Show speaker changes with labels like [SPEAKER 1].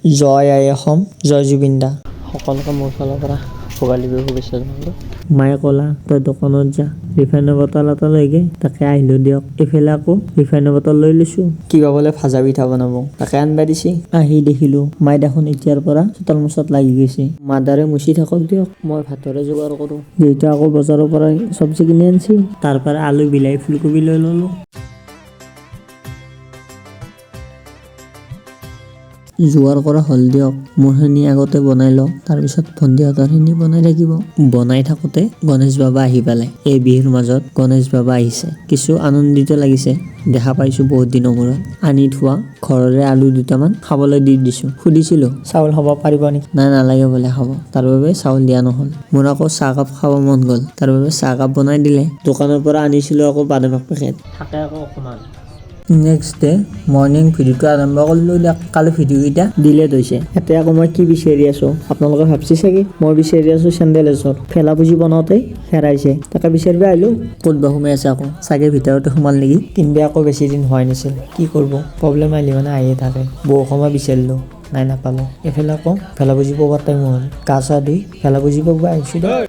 [SPEAKER 1] জয় আই অসম, জয় জুবিন দা। সকলোকে মোৰ ফালৰ পৰা ভোগালী বিহুৰ শুভেচ্ছা জনালোঁ। মায়ে ক'লা তই দোকানত যা, ৰিফাইনৰ বটল এটা লৈগে, তাকে আহিলোঁ দিয়ক। এইফালে আকৌ ৰিফাইনৰ বটল লৈ লৈছোঁ, কিবা বোলে ভাজা পিঠা বনাব, তাকে আনবা দিছে। আহি দেখিলোঁ মায়ে দেখোন এতিয়াৰ পৰা চোতাল মোচাত লাগি গৈছে। মাদাৰে মুচি থাকক দিয়ক, মই ভাতৰে যোগাৰ কৰোঁ। দেউতা আকৌ বজাৰৰ পৰা চব্জি কিনি আনছি, তাৰ পৰা আলু, বিলাহী, ফুলকবি লৈ ল'লোঁ। যোগাৰ কৰা হ'ল দিয়ক, মোৰখিনি আগতে বনাই লওঁ, তাৰপিছত ভণ্টিহঁতৰখিনি বনাই থাকিব। বনাই থাকোঁতে গণেশ বাবা আহি পালে। এই বিহুৰ মাজত গণেশ বাবা আহিছে, কিছু আনন্দিত লাগিছে। দেখা পাইছোঁ বহুত দিনৰ মূৰত। আনি থোৱা ঘৰৰে আলু দুটামান খাবলৈ দি দিছোঁ। সুধিছিলোঁ চাউল খাব পাৰিব নেকি? নাই নালাগে বোলে খাব, তাৰ বাবে চাউল দিয়া নহ'ল। মোৰ আকৌ চাহকাপ খাব মন গ'ল, তাৰ বাবে চাহকাপ বনাই দিলে। দোকানৰ পৰা আনিছিলোঁ আকৌ বাদাম এক পেকেট, থাকে আকৌ অকণমান। নেক্সট ডে মৰ্ণিং ভিডিঅ'টো আৰম্ভ কৰিলোঁ দিয়ক। কালি ভিডিঅ'কেইটা ডিলেট হৈছে। এতিয়া আকৌ মই কি বিচাৰি আছোঁ আপোনালোকে ভাবছি চাগে, মই বিচাৰি আছোঁ চেণ্ডেল এযোৰ। ফেলা পুজি বনাওঁতে হেৰাইছে, তাকে বিচাৰিব আহিলোঁ। ক'ত বা সোমাই আছে আকৌ, চাগে ভিতৰতে সোমাল নেকি। কিনিবা আকৌ বেছি দিন হোৱাই নাছিল, কি কৰিব প্ৰব্লেম আহিলে মানে আহিয়ে থাকে। বহু সময় বিচাৰিলোঁ, নাই নাপালোঁ। এইফালে আকৌ ভেলা পুজি পোৱাৰ টাইম হ'ল, গা চা ধুই ভেলা পুজি পাব আহিছোঁ দিয়ক।